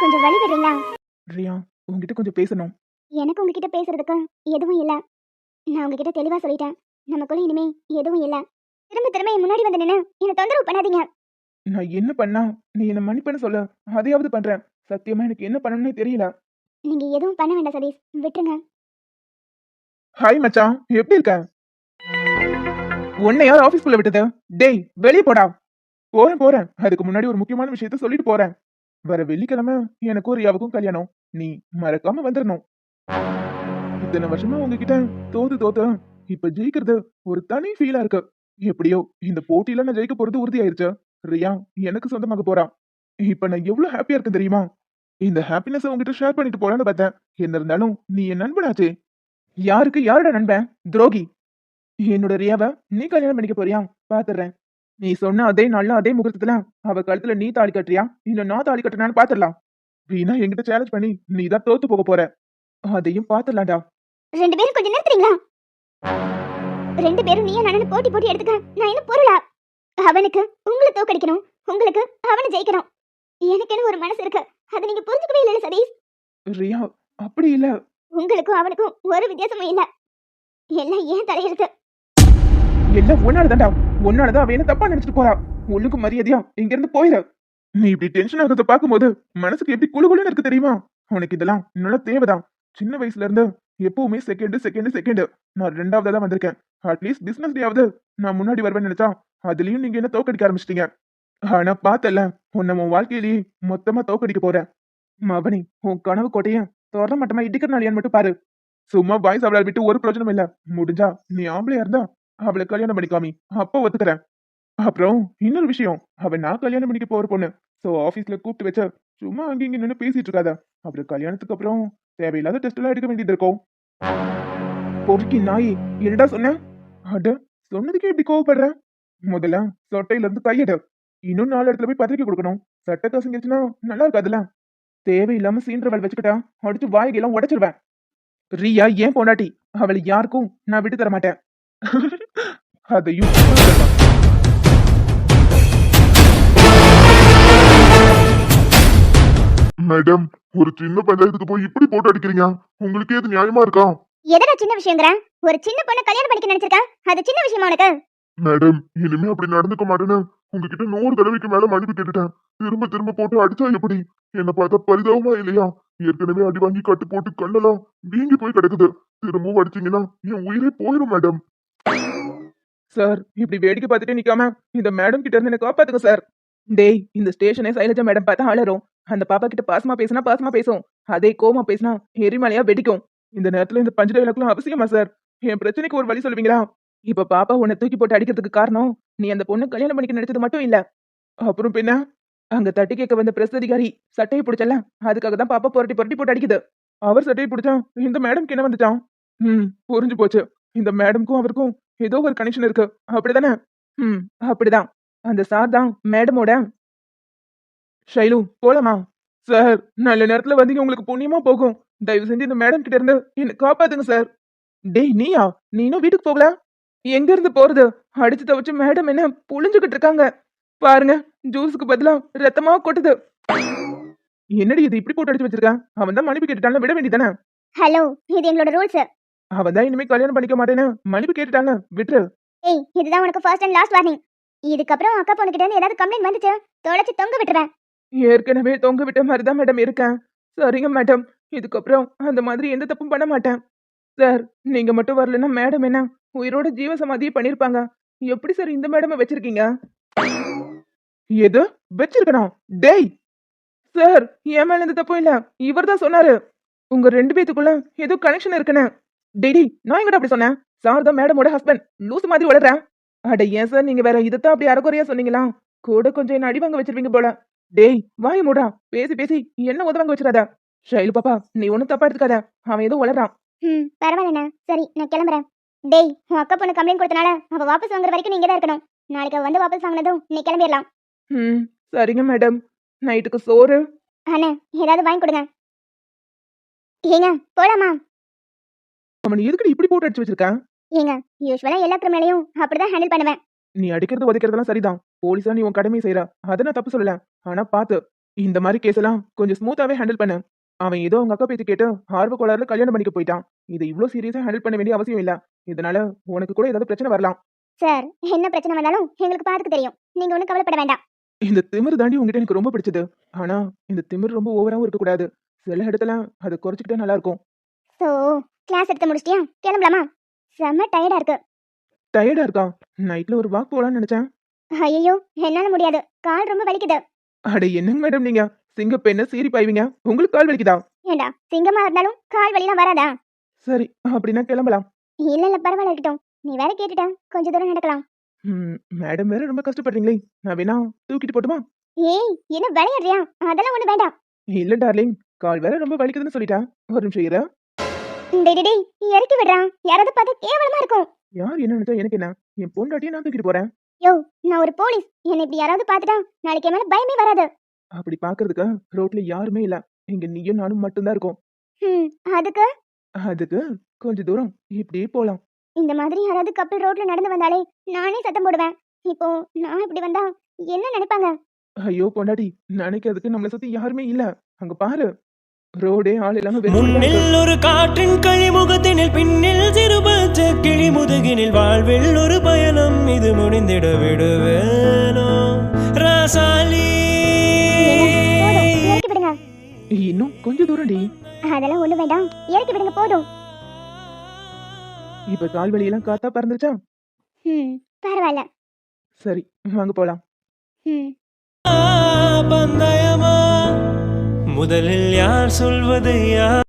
கொஞ்சம் வழி விடுறீங்களா? ரியா, உன்கிட்ட கொஞ்சம் பேசணும். எனக்கு உங்ககிட்ட பேசுறதுக்கு எதுவும் இல்ல. நான் உங்ககிட்ட தெளிவா சொல்லிட்டேன். நமக்குள்ள இனிமே எதுவும் இல்ல. திரும்ப திரும்ப என் முன்னாடி வந்து நின்னு என்ன தொந்தரவு பண்ணாதீங்க. நான் என்ன பண்ணா நீ என்ன மன்னிப்புன்னு சொல்லு. அதையாவது பண்றேன். சத்தியமா எனக்கு என்ன பண்ணணும்னே தெரியல. நீங்க எதுவும் பண்ண வேண்டாம் சதீஷ். விட்டுருங்க. ஹாய் மச்சான், எப்படி இருக்க? உன்னை யார் ஆபீஸ்க்குள்ள விட்டது? டேய், வெளிய போடா. போறேன் போறேன். அதுக்கு முன்னாடி ஒரு முக்கியமான விஷயத்த சொல்லிட்டு போறேன். வர வெள்ளிக்கிழமை எனக்கும் ரியாவுக்கும் கல்யாணம். நீ மறக்காம வந்துடணும். இத்தனை வருஷமா உங்ககிட்ட தோத்து தோத்து இப்ப ஜெயிக்கிறது ஒரு தனி ஃபீலா இருக்கு. எப்படியோ இந்த போட்டியில நான் ஜெயிக்க போறது உறுதியாயிருச்சு. ரியா எனக்கு சொந்தமாக போறா. இப்ப நான் எவ்வளவு ஹாப்பியா இருக்கேன் தெரியுமா? இந்த ஹாப்பினஸ் உங்ககிட்ட ஷேர் பண்ணிட்டு போலான்னு பார்த்தேன். என்ன இருந்தாலும் நீ என் நண்பனாச்சே. யாருக்கு யாரோட நண்பன்? துரோகி. என்னோட ரியாவை நீ கல்யாணம் பண்ணிக்க போறியா? பாத்துறேன். நீ சொன்ன அதே நாள்ல அதே முகூர்த்தத்துல அவ கழுத்துல நீ தாலி கட்டுறியா இல்ல நான் தாலி கட்டுறான்னு பாத்துடலாம். வீணா என்கிட்ட சேலஞ்ச் பண்ணி நீ தான் தோத்து போக போற. அதையும் பாத்துடலாம்டா. 2 பேரும் கொஞ்சம் நிறுத்துறீங்களா? 2 பேரும் நீயும் நானும் போட்டி போட்டி எடுத்துக்க. நான் என்ன பொருளா? அவனுக்கு உங்களை தோக்கடிக்கணும். உங்களுக்கு அவனை ஜெயிக்கணும். எனக்குன்னு ஒரு மனசு இருக்கு. அதை நீங்க புரிஞ்சுக்கவே இல்ல சதீஷ். ரியா, அப்படி இல்ல. உங்களுக்கும் அவனுக்கும் ஒரு வித்தியாசமும் இல்ல. எல்லாம் ஏன் தலையெழுத்து. எல்லாம் உன்னாலதான்டா. உன்னாலதான் அவ என்ன தப்பா நினைச்சிட்டு போறா. ஒண்ணுக்கு மரியாதையா இங்க இருந்து போயிரு. நீ இப்படி டென்ஷன் ஆகிறத பாக்கும்போது மனசுக்கு எப்படி குளுகுளுன்னு இருக்கு தெரியுமா? உனக்கு இதெல்லாம் நல்லா தேவைதான். சின்ன வயசுல இருந்து எப்பவுமே செகண்ட் செகண்ட் செகண்ட். நான் 2வது தான் வந்திருக்கேன். அட்லீஸ்ட் பிசினஸ் டேயாவது நான் முன்னாடி வருவேன்னு நினைச்சா அதுலயும் நீங்க என்ன தோக்கடிக்க ஆரம்பிச்சிட்டீங்க. ஆனா பாத்தல, உன்னை உன் வாழ்க்கையிலேயே மொத்தமா தோக்கடிக்க போறேன். மவனி, உன் கனவு கோட்டைய தொடர மட்டமா இடிக்கிறனாலியான்னு மட்டும் பாரு. சும்மா பாய்ஸ் அவளை விட்டு ஒரு பிரயோஜனம் இல்ல. முடிஞ்சா நீ ஆம்பளையா இருந்தா அவளை கல்யாணம் பண்ணிக்காமி, அப்ப ஒத்துக்கிறேன். அப்புறம் இன்னொரு விஷயம், அவ நான் கல்யாணம் பண்ணிக்க போற பொண்ணு. சோ ஆபீஸ்ல கூப்பிட்டு வச்ச சும்மா அங்க இங்க நின்னு பேசிட்டு இருக்காத. அப்படி கல்யாணத்துக்கு அப்புறம் தேவையில்லாத டெஸ்ட் எல்லாம் எடுக்க வேண்டியது இருக்கும். பொறுக்கி நாய், என்னடா சொன்ன? அட, சொன்னதுக்கே இப்படி கோவப்படுற? முதல்ல சொட்டையில இருந்து கையெடு. இன்னும் 4 இடத்துல போய் பத்திரிக்கை கொடுக்கணும். சட்ட கசங்கிருச்சுன்னா நல்லா இருக்காதுல்ல. தேவையில்லாம சீன்றவள் வச்சுக்கிட்டா அடிச்சு வாய்கையெல்லாம் உடைச்சிருவேன். ரியா ஏன் பொண்டாட்டி, அவளை யாருக்கும் நான் விட்டு தர மாட்டேன். அதையும் மேடம், ஒரு சின்ன பஞ்சாயத்துக்கு போய் இப்படி போட்டு அடிக்கிறீங்க. உங்களுக்கு இது நியாயமா இருக்கா? எதடா சின்ன விஷயங்கற? ஒரு சின்ன பொண்ணு கல்யாணம் பண்ணிக்க நினைச்சிருக்க. அது சின்ன விஷயமா உனக்கு? மேடம், இனிமே அப்படி நடந்துக்க மாட்டேன்னு உங்ககிட்ட 100 தடவைக்கு மேல மன்னிப்பு கேட்டுட்டேன். திரும்ப திரும்ப போட்டு அடிச்சா எப்படி? என்ன பார்த்தா பரிதாபமா இல்லையா? ஏற்கனவே அடி வாங்கி கட்டு போட்டு கண்ணெல்லாம் வீங்கி போய் கிடக்குது. திரும்பவும் அடிச்சீங்கன்னா என் உயிரே போயிடும் மேடம். சார், இப்படி வேடிக்கை பார்த்துட்டே நிக்காம இந்த மேடம் கிட்ட இருந்து என்ன காப்பாத்துங்க சார். டேய், இந்த ஸ்டேஷனே சைலஜா மேடம் பார்த்தா அலறும். அந்த பாப்பா கிட்ட பாசமா பேசினா பாசமா பேசும். அதே கோமா பேசினா எரிமலையா வெடிக்கும். இந்த நேரத்துல இந்த பஞ்சு டயலாக்லாம் அவசியமா சார்? என் பிரச்சனைக்கு ஒரு வழி சொல்லுவீங்களா? இப்ப பாப்பா உன்னை தூக்கி போட்டு அடிக்கிறதுக்கு காரணம் நீ அந்த பொண்ணு கல்யாணம் பண்ணிக்க நினைச்சது மட்டும் இல்ல. அப்புறம் பின்ன அங்க தட்டி கேட்க வந்த பிரஸ் அதிகாரி சட்டையை பிடிச்சல, அதுக்காக தான் பாப்பா புரட்டி புரட்டி போட்டு அடிக்குது. அவர் சட்டையை பிடிச்சா இந்த மேடம்க்கு என்ன வந்துட்டான்? புரிஞ்சு போச்சு. இந்த மேடம்க்கும் அவருக்கும் ஏதோ ஒரு கனெக்ஷன் இருக்கு, அப்படிதானே? அப்படிதான். அந்த சார் தான் மேடமோட. ஷைலு, போலாமா? சார், நல்ல நேரத்துல வந்தீங்க, உங்களுக்கு புண்ணியமா போகும். தயவு செஞ்சு இந்த மேடம் கிட்ட இருந்து என்ன காப்பாத்துங்க சார். டேய் நீயா, நீ இன்னும் வீட்டுக்கு போகல? எங்க இருந்து போறது? அடிச்சு தவச்சு மேடம் என்ன புழிஞ்சுகிட்டு இருக்காங்க பாருங்க. ஜூஸுக்கு பதிலா ரத்தமா கொட்டுது. என்னடி இது இப்படி போட்டு அடிச்சு வச்சிருக்க? அவன் தான் மன்னிப்பு கேட்டுட்டான்ல, விட வேண்டியதானே? ஹலோ, இது எங்களோட ரூல்ஸ். அவன் தான் இனிமே கல்யாணம் பண்ணிக்க மாட்டேன்னு மன்னிப்பு கேட்டுட்டான்ல, விட்டுரு. ஏய், இதுதான் உனக்கு ஃபர்ஸ்ட் அண்ட் லாஸ்ட் வார்னிங். இதுக்கப்புறம் அக்கா பொண்ணு கிட்ட இருந்து ஏதாவது கம்ப்ளைண்ட் வந்துச்சு, தொலைச்சு தொங்க விட்டுறேன். ஏற்கனவே தொங்க விட்ட மாதிரி தான் மேடம் இருக்கேன். சரிங்க மேடம், இதுக்கப்புறம் அந்த மாதிரி எந்த தப்பும் பண்ண மாட்டேன். சார், நீங்க மட்டும் வரலன்னா மேடம் என்ன உயிரோட ஜீவ சமாதியே பண்ணிருப்பாங்க. எப்படி சார் இந்த மேடமை வச்சிருக்கீங்க? எது வச்சிருக்கணும்? டேய் சார், என் மேல எந்த தப்பும் இல்ல. இவர் தான் சொன்னாரு உங்க 2 பேத்துக்குள்ள ஏதோ கனெக்ஷன் இருக்குன்னு. டேடி, நான் எங்கடா அப்படி சொன்னேன்? சார் தான் மேடமோட ஹஸ்பண்ட். லூசு மாதிரி வளர்றேன். அட ஏன் சார், நீங்க வேற இதத்தான் அப்படி அறகுறையா சொன்னீங்களா? கூட கொஞ்சம் என்ன அடி வாங்க வச்சிருவீங்க போல. டேய் வாய் மூடா. பேசி பேசி என்ன உதவாங்க வச்சிடாத. ஷைலு பாப்பா, நீ ஒன்னும் தப்பா எடுத்துக்காத. அவன் ஏதோ வளர்றான். பரவாயில்லண்ணா. சரி, நான் கிளம்புறேன். டேய், உன் அக்கா பொண்ணு கம்ப்ளைண்ட் கொடுத்தனால அவ வாபஸ் வாங்குற வரைக்கும் நீங்க தான் இருக்கணும். நாளைக்கு அவ வந்து வாபஸ் வாங்கினதும் நீ கிளம்பிடலாம். சரிங்க மேடம். நைட்டுக்கு சோறு? அண்ணே, ஏதாவது வாங்கி கொடுங்க. ஏங்க, போலாமா? அவன் எதுக்கு இப்படி போட்டு அடிச்சு வச்சிருக்கான்? ஏங்க, யூஸ்வலா எல்லா கிரிமினலையும் அப்படிதான் ஹேண்டில் பண்ணுவேன். நீ அடிக்கிறது உதைக்கிறதெல்லாம் சரிதான். போலீஸா நீ உன் கடமையை செய்யற, அத நான் தப்பு சொல்லல. ஆனா பாத்து, இந்த மாதிரி கேஸ் எல்லாம் கொஞ்சம் ஸ்மூத்தாவே ஹேண்டில் பண்ணு. அவன் ஏதோ உங்க அக்கா பேச்சு கேட்டு ஆர்வ கோளாறுல கல்யாணம் பண்ணிக்க போயிட்டான். இதை இவ்ளோ சீரியஸா ஹேண்டில் பண்ண வேண்டிய அவசியம் இல்ல. இதனால உனக்கு கூட ஏதாவது பிரச்சனை வரலாம். சார், என்ன பிரச்சனை வந்தாலும் எங்களுக்கு பார்த்துக்க தெரியும். நீங்க ஒன்றும் கவலைப்பட வேண்டாம். இந்த திமிரு தாண்டி உங்ககிட்ட எனக்கு ரொம்ப பிடிச்சது. ஆனா இந்த திமிரு ரொம்ப ஓவராவும் இருக்கக்கூடாது. சில இடத்துல அதை குறைச்சிக்கிட்டா நல்லா இருக்கும். ஸோ கிளாஸ் எடுத்து முடிச்சிட்டியா? கிளம்பலாமா? செம்ம டயர்டா இருக்கு. டயர்டா இருக்கா? நைட்ல ஒரு வாக் போலாம்னு நினைச்சேன். ஐயோ, என்னால முடியாது. கால் ரொம்ப வலிக்குது. அட என்னங்க மேடம் நீங்க சிங்க பெண்ண சீறி பாய்வீங்க. உங்களுக்கு கால் வலிக்குதா? ஏண்டா, சிங்கமா இருந்தாலும் கால் வலிலாம் வராதா? சரி அப்படின்னா கிளம்பலாம். இல்ல இல்ல, பரவாயில்ல, இருக்கட்டும். நீ வேற கேட்டுட்ட, கொஞ்ச தூரம் நடக்கலாம். மேடம் வேற ரொம்ப கஷ்டப்படுறீங்களே. நான் வேணா தூக்கிட்டு போட்டுமா? ஏய், என்ன விளையாடுறியா? அதெல்லாம் ஒண்ணு வேண்டாம். இல்ல டார்லிங், கால் வேற ரொம்ப வலிக்குதுன்னு சொல்லிட்டா. ஒரு நிமிஷம் இரு. டேய் டேய் டேய், இறக்கி விடுறான். யாராவது பார்த்தா கேவலமா இருக்கும். யார் என்ன நினைச்சா எனக்கு என்ன? என் பொண்டாட்டியை நான் தூக்கிட்டு போறேன். யோ, நான் ஒரு போலீஸ். என்னை இப்படி யாராவது பார்த்துட்டா நாளைக்கு என் மேல பயமே வராது. அப்படி பாக்குறதுக்கு ரோட்ல யாருமே இல்ல. இங்க நீயும் நானும் மட்டும்தான் இருக்கோம். ம், அதுக்கு அதுக்கு கொஞ்ச தூரம் இப்படியே போலாம். இந்த மாதிரி யாராவது கப்பல் ரோட்ல நடந்து வந்தாலே நானே சத்தம் போடுவேன். இப்போ நான் இப்படி வந்தா என்ன நினைப்பாங்க? ஐயோ பொண்டாட்டி, நினைக்கிறதுக்கு நம்மளை சுத்தி யாருமே இல்ல. அங்க பாரு, ரோடே ஆள் இல்லாம வெறுமையா இருக்கு. முன்னில் ஒரு காற்றின் களிமுகத்தினில் பின்னில் சிறுபச்ச கிளி முதுகினில் வாழ்வில் ஒரு பயணம் இது முடிந்திட விடுவேனோ ராசாலி. போதும், இறக்கி விடுங்க. இன்னும் கொஞ்ச தூரம் டி. அதெல்லாம் ஒண்ணு வேண்டாம், இறக்கி விடுங்க போதும். இப்ப கால் வலியெல்லாம் காத்தா பறந்துருச்சா? ம், பரவாயில்ல. சரி வாங்க போலாம். ம், பந்தயமா முதலில் யார் சொல்வது யார்?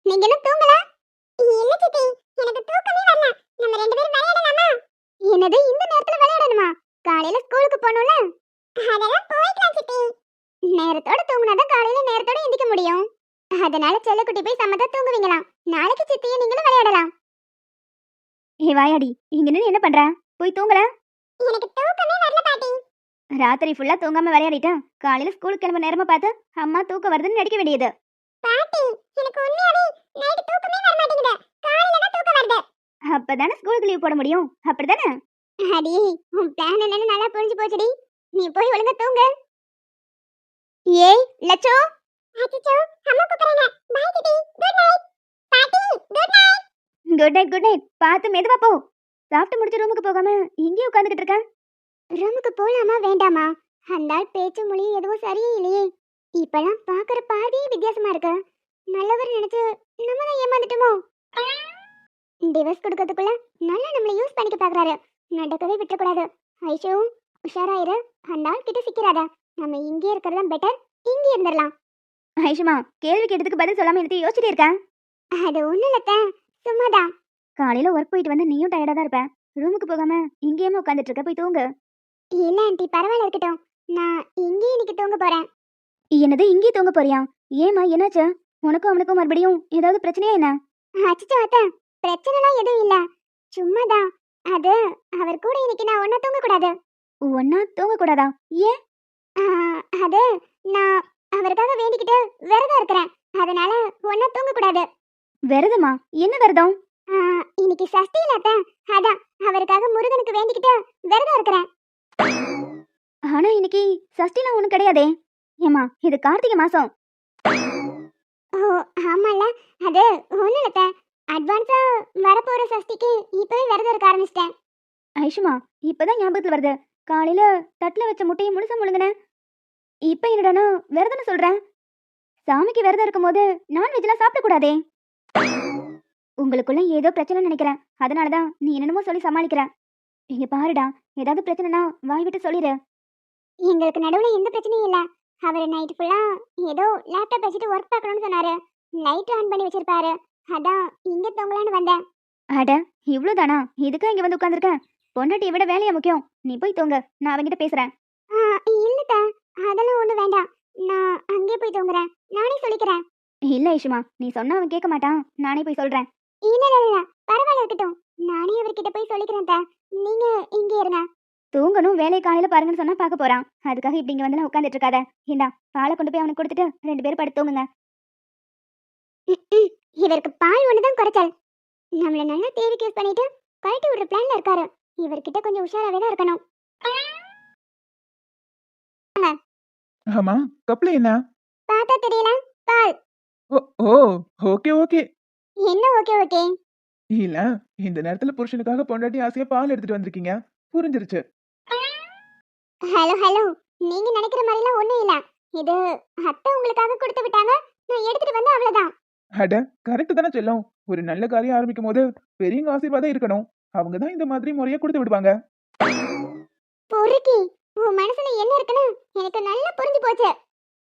நீங்க என்ன தூங்கல? இல்ல சித்தி, எனக்கு தூக்கமே வரல. நம்ம ரெண்டு பேரும் விளையாடலாமா? என்னது, இந்த நேரத்துல விளையாடணுமா? காலையில ஸ்கூலுக்கு போகணும்ல. அதெல்லாம் போய்க்கலாம் சித்தி. நேரத்தோட தூங்குனாதான் காலையில நேரத்தோட எந்திக்க முடியும். அதனால செல்லக்குட்டி போய் சமத்தா தூங்குவீங்களாம். நாளைக்கு சித்தியும் நீங்களும் விளையாடலாம். ஏ வாயாடி, இங்க நின்னு என்ன பண்ற? போய் தூங்கல. எனக்கு தூக்கமே வரல பாட்டி. ராத்திரி ஃபுல்லா தூங்காம விளையாடிட்டா காலையில ஸ்கூலுக்கு கிளம்ப நேரமா பார்த்து அம்மா தூக்கம் வருதுன்னு நடிக்க வேண்டியது. பாட்டி, எனக்கு உண்மையாவே நைட் தூக்கமே வர மாட்டேங்குது. காலையில தான் தூக்கம் வருது. அப்பதானே ஸ்கூலுக்கு லீவ் போட முடியும், அப்படிதானே? அடி, உன் பிளான் என்னன்னு நல்லா புரிஞ்சு போச்சுடி. நீ போய் ஒழுங்கா தூங்கு. ஏய் லட்சோ. அச்சச்சோ, அம்மா கூப்பிடுறாங்க. பை சித்தி, குட் நைட். பாட்டி, good night. Good night good night. பார்த்து மெதுவா போ. சாப்பிட்டு முடிச்சு ரூமுக்கு போகாம இங்கே உட்காந்துக்கிட்டு இருக்க. ரூமுக்கு போலாமா வேண்டாமா? அந்த ஆள் பேச்சு மொழி எதுவும் சரியே இல்லையே. இப்பெல்லாம் பாக்குற பார்வையே வித்தியாசமா இருக்கு. நல்லவர் நினைச்சு நம்ம தான் ஏமாந்துட்டோமோ? டிவோர்ஸ் கொடுக்கறதுக்குள்ள நல்லா நம்மளை யூஸ் பண்ணிக்க பாக்குறாரு. நடக்கவே விட்டுறக்கூடாது. ஐஷோ, உஷாராயிரு. அந்த ஆள் கிட்ட சிக்கிறாத. நம்ம இங்கே இருக்கிறதா பெட்டர். இங்கே இருந்துடலாம். ஐஷுமா, கேள்வி கேட்டதுக்கு பதில் சொல்லாம என்னத்தையும் யோசிச்சுட்டே இருக்க? அது ஒண்ணு இல்லத்த, சும்மாதான். காலையில ஒர்க் போயிட்டு வந்து நீயும் டயர்டா தான் இருப்ப. ரூமுக்கு போகாம இங்கேயுமே உட்காந்துட்டு இருக்க, போய் தூங்கு. இல்ல ஆண்டி, பரவாயில்ல, இருக்கட்டும். நான் இங்கேயே இன்னைக்கு தூங்க போறேன். என்னது, இங்கேயே தூங்க போறியா? ஏமா, என்னாச்சு? உனக்கும் அவனுக்கும் மறுபடியும் ஏதாவது பிரச்சனையா என்ன? அச்சோ அத்த, பிரச்சனைலாம் எதுவும் இல்ல. சும்மாதான். அது அவர் கூட இன்னைக்கு நான் ஒன்னா தூங்க கூடாது. ஒன்னா தூங்க கூடாதா? ஏன்? அது நான் அவருக்காக வேண்டிக்கிட்டு விரதம் இருக்கிறேன். அதனால ஒன்னா தூங்க கூடாது. விரதமா? என்ன விரதம்? இன்னைக்கு சஷ்டி இல்ல, அதான் அவருக்காக முருகனுக்கு வேண்டிக்கிட்டு விரதம் இருக்கிறேன். ஆனா இன்னைக்கு சஷ்டிலாம் ஒண்ணும் கிடையாதே. ஏமா, இது கார்த்திகை மாசம். ஓ ஆமால, அது ஒண்ணு இல்ல. அட்வான்ஸா வரப்போற சஷ்டிக்கு இப்பவே விரதம் இருக்க ஆரம்பிச்சிட்டேன். ஐஷுமா, இப்பதான் ஞாபகத்துல வருது. காலையில தட்டுல வச்ச முட்டையை முழுசா முழுங்கினேன். இப்ப என்னடானா விரதம்னு சொல்றேன். சாமிக்கு விரதம் இருக்கும்போது நான்வெஜ்லாம் சாப்பிடக்கூடாதே. உங்களுக்குள்ள ஏதோ பிரச்சனை நினைக்கிறேன். அதனாலதான் நீ என்னென்னமோ சொல்லி சமாளிக்கிற. இங்க பாருடா, ஏதாவது பிரச்சனைனா வாய் விட்டு சொல்லிடு. எங்களுக்கு நடுவுல எந்த பிரச்சனையும் இல்ல. அவர் நைட் ஃபுல்லா ஏதோ லேப்டாப் வச்சுட்டு ஒர்க் பார்க்கணும்னு சொன்னாரு. லைட் ஆன் பண்ணி வச்சிருப்பாரு. அதான் இங்க தூங்கலான்னு வந்தேன். அட, இவ்வளவுதானா? இதுக்கா இங்க வந்து உட்கார்ந்திருக்க? பொண்டாட்டியை விட வேலையா முக்கியம். நீ போய் தூங்க, நான் அவங்கிட்ட பேசுறேன். இல்ல, அதெல்லாம் ஒண்ணு வேண்டாம். நான் அங்கே போய் தூங்குறேன். நானே சொல்லிக்கிறேன். இல்ல ஐஷுமா, நீ சொன்னா அவன் கேட்க மாட்டான். நானே போய் சொல்றேன். இல்ல இல்ல இல்ல, பரவாயில்ல, இருக்கட்டும். நானே அவர்கிட்ட போய் சொல்லிக்கிறேன். நீங்க இங்கே இருங்க. தூங்கணும், வேலையை காலையில பாருங்கன்னு சொன்னா பார்க்க போறான். அதுக்காக இப்படி இங்க வந்து உட்காந்துட்டு இருக்காத. இந்தா, பாலை கொண்டு போய் அவனுக்கு கொடுத்துட்டு 2 பேரும் படுத்து தூங்குங்க. இவருக்கு பால் ஒண்ணுதான் குறைச்சல். நம்மள நல்லா தேவைக்கு யூஸ் பண்ணிட்டு கழட்டி விடுற பிளான்ல இருக்காரு. இவர்கிட்ட கொஞ்சம் உஷாராவே தான் இருக்கணும். ஆமா, கப்ல என்ன? பார்த்தா தெரியல, பால். ஓ ஓ, ஓகே ஓகே. என்ன ஓகே ஓகே? இல்ல, இந்த நேரத்துல புருஷனுக்காக பொண்டாட்டி ஆசையா பால் எடுத்துட்டு வந்திருக்கீங்க. புரிஞ்சிருச்சு. ஹலோ ஹலோ, நீங்க நினைக்கிற மாதிரிலாம் ஒண்ணும் இல்ல. இது அத்தை உங்களுக்காக கொடுத்து விட்டாங்க, நான் எடுத்துட்டு வந்து அவ்வளவுதான். அட, கரெக்ட் தானே செல்லம். ஒரு நல்ல காரியம் ஆரம்பிக்கும் போது பெரியவங்க ஆசீர்வாதம் இருக்கணும். அவங்க தான் இந்த மாதிரி முறையா கொடுத்து விடுவாங்க. பொறுக்கி, உன் மனசுல என்ன இருக்குன்னு எனக்கு நல்லா புரிஞ்சு போச்சு.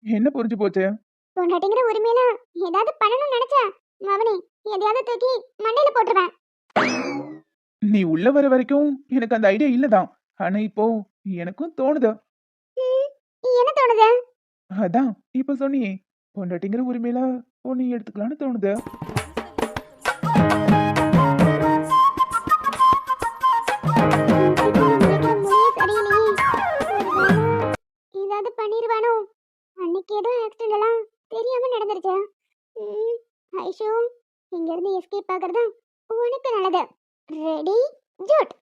என்ன புரிஞ்சு போச்சு? பொண்டாட்டிங்கிற உரிமையில ஏதாவது பண்ணணும்னு நினைச்சா மவனே எதையாவது தூக்கி மண்டையில போட்டுருவேன். நீ உள்ள வர வரைக்கும் எனக்கு அந்த ஐடியா இல்லதான். ஆனா இப்போ எனக்கும் தோணுது. ம், என்ன தோணுது? அதான் இப்ப சொன்னியே, பொண்டாட்டிங்கிற உரிமையில பொண்ணு எடுத்துக்கலாம்னு தோணுது. ஏதாவது பண்ணிருவானோ? அன்னைக்கு ஏதோ ஆக்சிடென்ட் எல்லாம் தெரியாம நடந்துருச்சு. ஐஷு, இங்க இருந்து எஸ்கேப் ஆகுறது உனக்கு நல்லது. Ready Jude.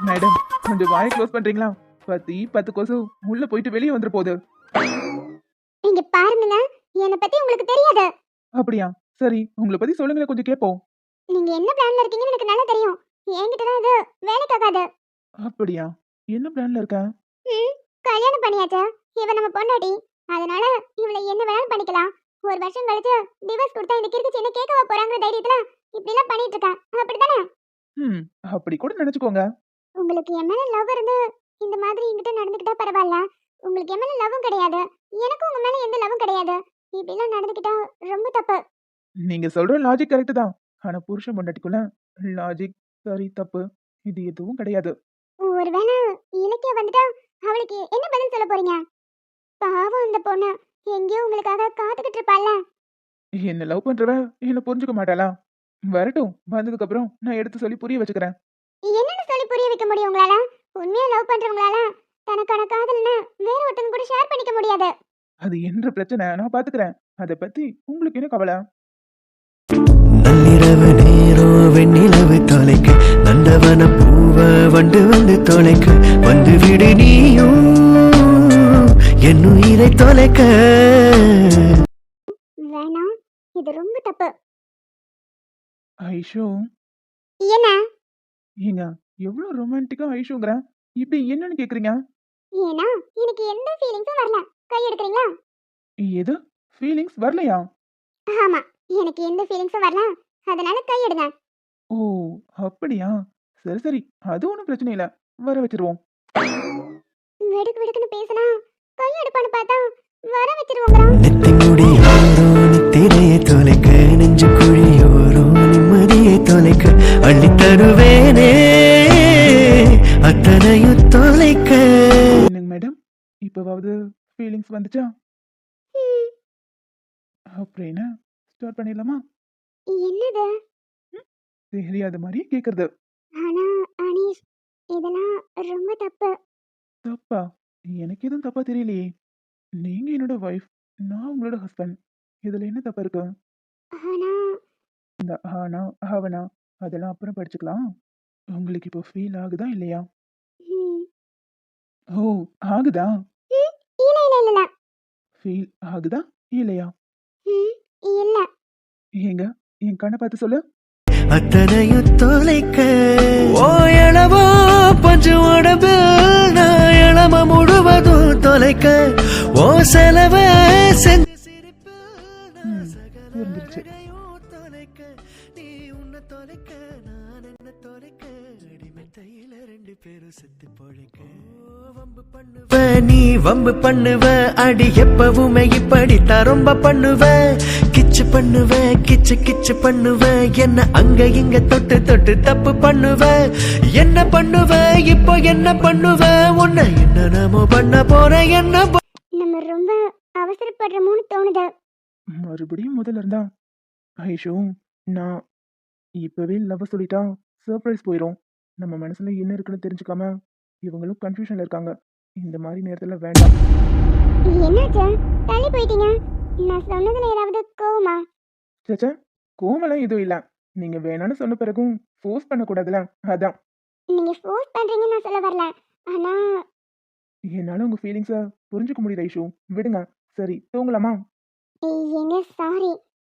மேடம், கொஞ்சம் வாயை க்ளோஸ் பண்றீங்களா? 10 கொசு உள்ள போயிட்டு வெளியே வந்துரு போகுது. இங்க பாருங்க, என்னை பத்தி உங்களுக்கு தெரியாது. அப்படியா? சரி, உங்களை பத்தி சொல்லுங்களேன், கொஞ்சம் கேட்போம். நீங்க என்ன பிளான்ல இருக்கீங்கன்னு எனக்கு நல்லா தெரியும். என்கிட்ட தான் இது வேலைக்கு ஆகாது. அப்படியா? என்ன பிளான்ல இருக்க? கல்யாணம் பண்ணியாச்சா? இவ நம்ம பொண்டாட்டி. அதனால இவளை என்ன வேணாலும் பண்ணிக்கலாம். ஒரு வருஷம் கழிச்சு டிவோர்ஸ் கொடுத்தா இந்த கிறுக்கு சின்ன கேட்கவா போறாங்கிற தைரியத்துல இப்படி எல்லாம் பண்ணிட்டு இருக்கேன். அப்படிதானே? ம், அப்படி கூட நினைச்சுக்கோங்க. உங்களுக்கு என் மேல லவ் இருந்து இந்த மாதிரி என்கிட்ட நடந்துக்கிட்டா பரவாயில்ல. உங்களுக்கு என் மேல லவ்வும் கிடையாது, எனக்கும் உங்க மேல எந்த லவ்வும் கிடையாது. இப்படி எல்லாம் நடந்துக்கிட்டா ரொம்ப தப்பு. நீங்க சொல்ற லாஜிக் கரெக்ட் தான். ஆனா புருஷன் பொண்டாட்டிக்குள்ள லாஜிக் சரி தப்பு இது எதுவும் கிடையாது. ஒருவேளை இலக்கிய வந்துட்டா அவளுக்கு என்ன பதில் சொல்ல போறீங்க? பாவம் அந்த பொண்ணு எங்கேயோ உங்களுக்காக காத்துக்கிட்டு இருப்பாள்ல. என்ன லவ் பண்றவ என்ன புரிஞ்சுக்க மாட்டாளா? வரட்டும், வந்ததுக்கு அப்புறம் நான் எடுத்து சொல்லி புரிய வச்சுக்கிறேன். என்னன்னு சொல்லி புரிய வைக்க முடியும் உங்களால? உண்மையா லவ் பண்றவங்களால தனக்கான காதல்னு வேற ஒருத்தங்க கூட ஷேர் பண்ணிக்க முடியாது. அது என்ற பிரச்சனை நான் பாத்துக்கிறேன். அதை பத்தி உங்களுக்கு என்ன கவலை? நள்ளிரவு நேரோ வெண்ணிலவு தொலைக்க நந்தவன பூவ வண்டு வந்து தொலைக்க வந்து விடு நீயும் என் உயிரை தொலைக்க. வேணாம், இது ரொம்ப தப்பு. ஐஷோ, என்ன? ஏங்க எவ்வளவு ரொமான்டிக்கா ஐஷோங்கிற, இப்படி என்னன்னு கேக்குறீங்க? ஏன்னா எனக்கு எந்த ஃபீலிங்ஸும் வரல. கை எடுக்கிறீங்களா? எது ஃபீலிங்ஸ் வரலையா? ஆமா, எனக்கு எந்த ஃபீலிங்ஸும் வரல. அதனால கை எடுங்க. ஓ, அப்படியா? சரி சரி, அது ஒன்றும் பிரச்சனை இல்லை, வர வச்சிருவோம். வெடுக்கு வெடுக்குன்னு பேசினா கை எடுப்பான்னு பார்த்தா வர வச்சிருவோங்களா? நெத்தி முடியோரோ நித்திரையை தொலைக்க நெஞ்சு குழியோரோ நிம்மதியை தொலைக்க அள்ளி தருவேனே அத்தனையும் தொலைக்க. என்னங்க மேடம், இப்பவாவது ஃபீலிங்ஸ் வந்துச்சா? அப்படின்னா ஸ்டார்ட் பண்ணிடலாமா? என்னது? தெரியாத மாதிரி கேக்குறது. ஆனா அனீஷ், இதெல்லாம் ரொம்ப தப்பு. தப்பா? எனக்கு எதுவும் தப்பா தெரியலையே. நீங்க என்னோட வைஃப், நான் உங்களோட ஹஸ்பண்ட். இதுல என்ன தப்பு இருக்கு? ஆனா இந்த ஆனா ஆவனா அதெல்லாம் அப்புறம் படிச்சுக்கலாம். உங்களுக்கு இப்போ ஃபீல் ஆகுதா இல்லையா? ம், ஓ, ஆகுதா? ம், இல்ல இல்ல இல்ல இல்ல. ஃபீல் ஆகுதா இல்லையா? ம், இல்ல. ஏங்க, என் கண்ணை பார்த்து சொல்லு. அத்தனையும் தொலைக்க ஓ எளவோ பஞ்சு உடம்பு நான் எளம முழுவதும் தொலைக்க ஓ செலவ செஞ்சு சிரிப்பு நான் சகல புரிஞ்சிருச்சு. அழகையும் தொலைக்க நீ உன்னை தொலைக்க நான் என்ன தொலைக்க அடிமைத்தையில 2 பேரும் செத்து பொழைக்க. ஓ, வம்பு பண்ணுவ நீ வம்பு பண்ணுவ அடி எப்பவுமே இப்படித்தான் ரொம்ப பண்ணுவ கிச்சு பண்ணுவ கிச்சு கிச்சு பண்ணுவ என்ன அங்க இங்க தொட்டு தொட்டு தப்பு பண்ணுவ என்ன பண்ணுவ இப்போ என்ன பண்ணுவ உன்னை என்ன நாமோ பண்ண போற என்ன நம்ம ரொம்ப அவசரப்படுறோமோன்னு தோணுது. மறுபடியும் முதல்ல இருந்தா ஐஷோ, நான் இப்பவே லவ் சொல்லிட்டா சர்ப்ரைஸ் போயிடும். நம்ம மனசுல என்ன இருக்குன்னு தெரிஞ்சுக்காம இவங்களும் கன்ஃபியூஷன்ல இருக்காங்க. இந்த மாதிரி நேரத்துல வேண்டாம். என்னாச்சு தள்ளி போயிட்டீங்க? நான் சொன்னதுல ஏதாவது கோவமா? சேச்சா, கோவமெல்லாம் எதுவும் இல்ல. நீங்க வேணான்னு சொன்ன பிறகும் ஃபோர்ஸ் பண்ணக்கூடாதுல, அதான். நீங்க ஃபோர்ஸ் பண்றீங்கன்னு நான் சொல்ல வரல. ஆனா என்னால உங்க ஃபீலிங்ஸ புரிஞ்சுக்க முடியுது ஐஷு. விடுங்க. சரி, தூங்கலாமா? ஏங்க சாரி.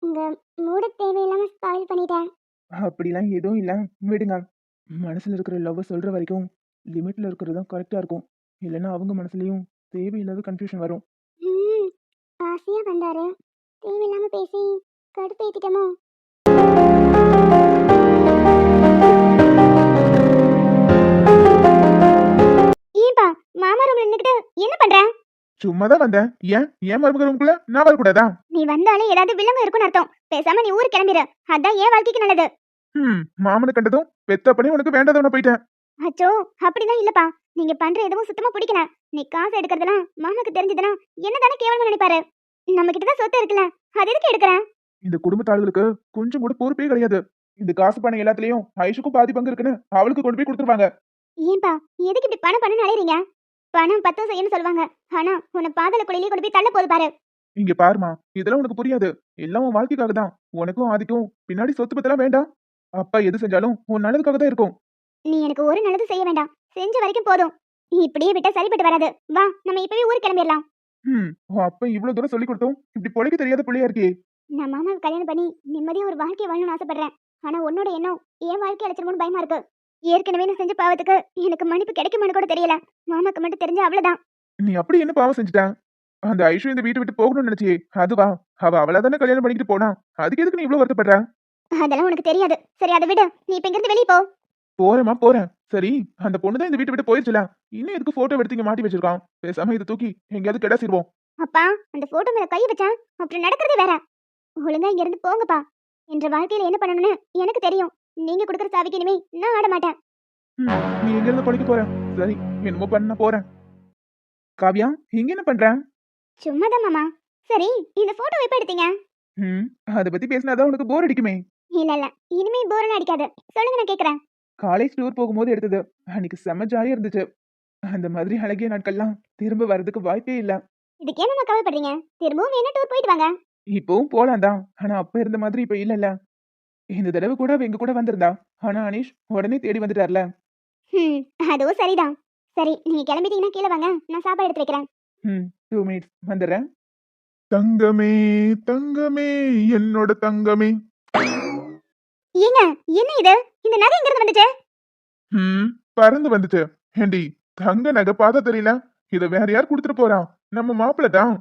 உங்க மூட தேவையில்லாம ஸ்பாயில் பண்ணிட்டேன். அப்படிலாம் எதுவும் இல்ல. விடுங்க. மனசுல இருக்கிற லவ்வ சொல்ற வரைக்கும் லிமிட்ல இருக்கிறது தான் கரெக்ட்டா இருக்கும். இல்லன்னா அவங்க மனசுலயும் தேவையில்லாத கன்ஃப்யூஷன் வரும். ம் ஆசையா வந்தாரு. தேவையில்லாம பேசி கடுப்பேத்திட்டோமோ? ஏன்பா மாமா ரூம்ல நின்னுக்கிட்டு என்ன பண்ற? சும்மா தான் வந்தேன். ஏன் மருமக ரூம்குள்ள நான் வரக்கூடாதா? நீ வந்தாலே ஏதாவது வில்லங்கம் இருக்குன்னு அர்த்தம். பேசாம நீ ஊருக்கு கிளம்பிடு. அதான் என் வாழ்க்கைக்கு நல்லது. மாமனை கண்டதும் பெத்தப்பனே உனக்கு வேண்டாதவன போயிட்டேன். அச்சோ அப்படிதான் இல்லப்பா. நீங்க பண்ற எதுவும் சுத்தமா பிடிக்கல. நீ காசு எடுக்கிறதெல்லாம் மாமாக்கு தெரிஞ்சதுன்னா என்னதானே கேவலமா நினைப்பாரு. நம்ம கிட்டதான் சொத்து இருக்குல்ல, அது எதுக்கு எடுக்கிற? இந்த குடும்பத்தாளுகளுக்கு கொஞ்சம் கூட பொறுப்பே கிடையாது. இந்த காசு பணம் எல்லாத்துலயும் ஐஷுக்கும் பாதி பங்கு இருக்குன்னு அவளுக்கு கொண்டு போய் கொடுத்துருவாங்க. ஏன்பா எதுக்கு இப்படி பணம் பண்ணு அலையறீங்க? பணம் பத்தும் செய்யணும்னு சொல்லுவாங்க. ஆனா உன்னை பாதாள குழியிலே கொண்டு போய் தள்ள போது பாரு. இங்க பாருமா, இதெல்லாம் உனக்கு புரியாது. எல்லாம் உன் வாழ்க்கைக்காக தான். உனக்கும் ஆதிக்கும் பின்னாடி சொத்து பத்தெல்லாம் வேண்டாம். அப்பா எது செஞ்சாலும் உன் நல்லதுக்காக தான் இருக்கும். நீ எனக்கு ஒரு நல்லது செய்ய வேண்டாம். செஞ்ச வரைக்கும் போதும். நீ இப்படியே விட்டா சரிப்பட்டு வராது. வா நம்ம இப்பவே ஊருக்கு கிளம்பிடலாம். உன் அப்பா இவ்வளவு தூரம் சொல்லி கொடுத்தோம் இப்படி பொழைக்க தெரியாத பிள்ளையா இருக்கே. நான் மாமாவை கல்யாணம் பண்ணி நிம்மதியா ஒரு வாழ்க்கையை வாழணும்னு ஆசைப்படுறேன். ஆனா உன்னோட எண்ணம் என் வாழ்க்கை அழைச்சிருமோன்னு பயமா இருக்கு. ஏற்கனவே நான் செஞ்ச பாவத்துக்கு எனக்கு மன்னிப்பு கிடைக்குமான்னு கூட தெரியல. மாமாக்கு மட்டும் தெரிஞ்ச அவ்வளவுதான். நீ அப்படி என்ன பாவம் செஞ்சுட்ட? அந்த ஐஷு இந்த வீட்டை விட்டு போகணும்னு நினைச்சியே அதுவா? அவ அவளதானே கல்யாணம் பண்ணிக்கிட்டு போனா. அதுக்கு எதுக்கு நீ இவ்வளவு வருத்தப்படுற? அதெல்லாம் உனக்கு தெரியாது. சரி அதை விடு. நீ இப்ப இங்கிருந்து வெளியே போ. போறேமா போறேன். சரி, அந்த பொண்ணுதான் இந்த வீட்டை விட்டு போயிருச்சுல. இன்னும் எதுக்கு போட்டோ எடுத்து இங்க மாட்டி வச்சிருக்கான்? பேசாம இதை தூக்கி எங்கேயாவது கிடாசிடுவோம். அப்பா அந்த போட்டோ மேல கை வச்சா அப்புறம் நடக்கிறதே வேற. ஒழுங்கா இங்க இருந்து போங்கப்பா. என்ற வாழ்க்கையில என்ன பண்ணணும்னு எனக்கு தெரியும். நீங்க கொடுக்குற சாவிக்கு இனிமே நான் ஆட மாட்டேன். நீ எங்க இருந்து படிக்க போற? சரி, என்னமோ பண்ண போறேன். காவியா, இங்க என்ன பண்ற? சும்மாதான் மாமா. சரி இந்த போட்டோ எப்ப எடுத்தீங்க? அத பத்தி பேசினாதான் உனக்கு போர் அடிக்குமே. இல்ல இல்ல இனிமே போரன் அடிக்காது. சொல்லுங்க நான் கேக்குறேன். காலேஜ் டூர் போகும்போது எடுத்தது. அன்னைக்கு செம்ம ஜாலியா இருந்துச்சு. அந்த மாதிரி அழகிய நாட்கள்லாம் திரும்ப வர்றதுக்கு வாய்ப்பே இல்ல. இதுக்கு என்ன கவலைப்படுறீங்க? திரும்பவும் வேணா டூர் போயிட்டு வாங்க. இப்பவும் போலாம் தான். ஆனா அப்ப இருந்த மாதிரி இப்ப இல்லல்ல. இந்த தடவை கூட அவ எங்க கூட வந்திருந்தா. ஆனா அனீஷ் உடனே தேடி வந்துட்டார்ல. ம் அதுவும் சரிதான். சரி நீங்க கிளம்பிட்டீங்கன்னா கீழே வாங்க. நான் சாப்பாடு எடுத்து வைக்கிறேன். 2 மினிட்ஸ் வந்துடுறேன். தங்கமே தங்கமே என்னோட தங்கமே. ஏங்க என்ன இது? இந்த நகை எங்க இருந்து வந்துச்சு? பறந்து வந்துச்சு. ஏண்டி, தங்க நகை பார்த்தா தெரியல? இத வேற யார் கொடுத்துட்டு போறா? நம்ம மாப்பிள்ள தான்.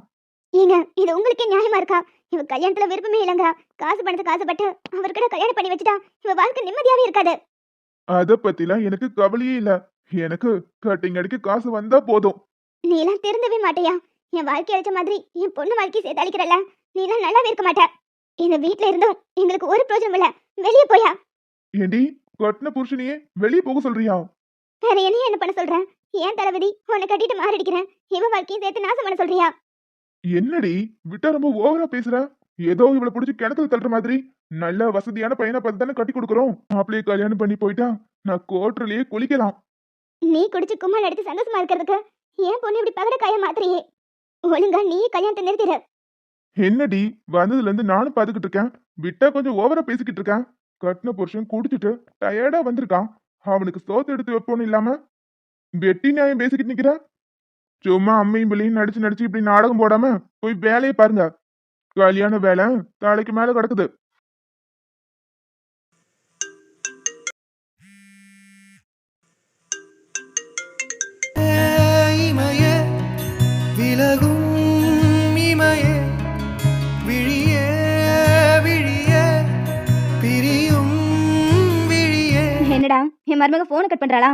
ஏங்க இது உங்களுக்கே நியாயமா இருக்கா? இவ கல்யாணத்துல விருப்பமே இல்லைங்க. காசு பணத்துக்கு ஆசைப்பட்டு அவர்கிட்ட கல்யாணம் பண்ணி வச்சுட்டா இவ வாழ்க்கை நிம்மதியாவே இருக்காது. அத பத்திலாம் எனக்கு கவலையே இல்ல. எனக்கு கட்டிங் அடிக்க காசு வந்தா போதும். நீ எல்லாம் திருந்தவே மாட்டியா? என் வாழ்க்கை அழிச்ச மாதிரி என் பொண்ணு வாழ்க்கை சேர்த்து அழிக்கிறல்ல. நீ எல்லாம் நல்லாவே இருக்க மாட்ட. இந்த வீட்ல இருந்தும் எங்களுக்கு ஒரு பிரயோஜனம் இல்ல. வெளியே போயா. ஏண்டி, கட்டின புருஷனையே வெளியே போக சொல்றியா? வேற என்ன பண்ண சொல்றேன்? ஏன் தளபதி உன்னை கட்டிட்டு மாறிடிக்கிறேன். இவ வாழ்க்கையை சேர்த்து நாசம் பண்ண சொல்றியா? என்னடி, விட்டா ரொம்ப ஓவரா பேசுற. ஏதோ இவளை புடிச்சு கிணத்துல தள்ளுற மாதிரி. நல்ல வசதியான பையனை பார்த்து தானே கட்டி கொடுக்குறோம். மாப்பிள்ளைய கல்யாணம் பண்ணி போயிட்டா நான் கோட்டர்லயே குளிக்கலாம். நீ குடிச்சு கும்மால் எடுத்து சந்தோஷமா இருக்கிறதுக்கு ஏன் பொண்ணு இப்படி பகட காய மாத்திரியே? ஒழுங்கா நீ கல்யாணத்தை நிறுத்திடு. என்னடி, வந்ததுல இருந்து நானும் பாத்துக்கிட்டு இருக்கேன். விட்டா கொஞ்சம் ஓவரா பேசிக்கிட்டு இருக்கேன். கட்டின புருஷன் குடிச்சிட்டு டயர்டா வந்திருக்கான். அவனுக்கு சோத்து எடுத்து வைப்போன்னு இல்லாம வெட்டி நியாயம் பேசிக்கிட்டு நிக்கிற. சும்மா அம்மையும் பிள்ளையும் நடிச்சு நடிச்சு இப்படி நாடகம் போடாம போய் வேலையை பாருங்க. கல்யாண வேலை தலைக்கு மேல கிடக்குது. இமயே விலகும் இமயே விழியே விழியே பிரியும் விழியே. என்னடா என் மருமக போனை கட் பண்றாளா?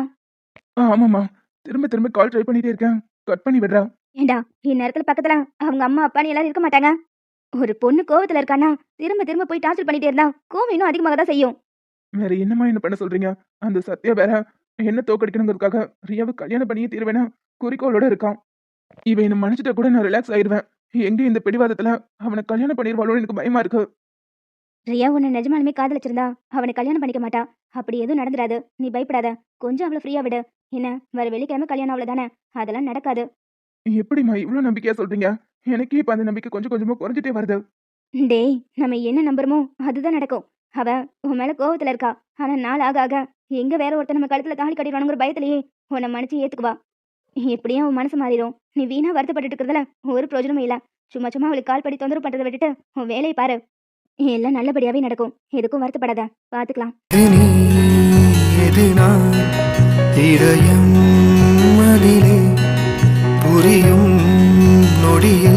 ஆமாமா, திரும்ப திரும்ப கால் ட்ரை பண்ணிட்டே இருக்கேன். கட் பண்ணி விடுறா. ஏண்டா இந்நேரத்துல பக்கத்துல அவங்க அம்மா அப்பா எல்லாரும் இருக்க மாட்டாங்க? ஒரு பொண்ணு கோவத்துல இருக்கானா திரும்ப திரும்ப போய் டார்ச்சர் பண்ணிட்டே இருந்தா கோவம் இன்னும் அதிகமாக தான் செய்யும். வேற என்னமா என்ன பண்ண சொல்றீங்க? அந்த சத்யா வேற என்ன தோக்கடிக்கணுங்கிறதுக்காக ரியாவை கல்யாணம் பண்ணியே தீர்வேனா குறிக்கோளோட இருக்கான். இவன் என்ன மன்னிச்சிட்ட கூட நான் ரிலாக்ஸ் ஆயிடுவேன். எங்க இந்த பிடிவாதத்துல அவனை கல்யாணம் பண்ணிடுவாளோன்னு எனக்கு பயமா இருக்கு. ரியா உன்னை நிஜமாலுமே காதலிச்சிருந்தா அவனை கல்யாணம் பண்ணிக்க மாட்டா. அப்படி எதுவும் நடந்துராது. நீ பயப்படாத. கொஞ்சம் அவளை ஃப்ரீயா விடு. என்ன வர வெள்ளிக்கிழமை கல்யாணம் அவ்வளவுதானே? அதெல்லாம் நடக்காது. எப்படிம்மா இவ்வளவு நம்பிக்கையா சொல்றீங்க? எனக்கே இப்ப அந்த நம்பிக்கை கொஞ்சம் கொஞ்சமா குறைஞ்சிட்டே வருது. டேய், நம்ம என்ன நம்புறோமோ அதுதான் நடக்கும். அவ உன் மேல கோவத்துல இருக்கா. ஆனா நாள் ஆக ஆக எங்க வேற ஒருத்தர் நம்ம கழுத்துல தாலி கட்டிடுவானுங்கிற பயத்திலேயே உன்னை மன்னிச்சு ஏத்துக்குவா. எப்படியும் உன் மனசு மாறிடும். நீ வீணா வருத்தப்பட்டு இருக்கிறதுல ஒரு பிரயோஜனமும் இல்ல. சும்மா சும்மா அவளுக்கு கால் படி தொந்தரவு பண்றதை விட்டுட்டு உன் வேலையை பாரு. எல்லாம் நல்லபடியாவே நடக்கும். எதுக்கும் வருத்தப்படாத, பாத்துக்கலாம். இது நீ எது நான் இதயம் அதிலே புரியும் நொடியில்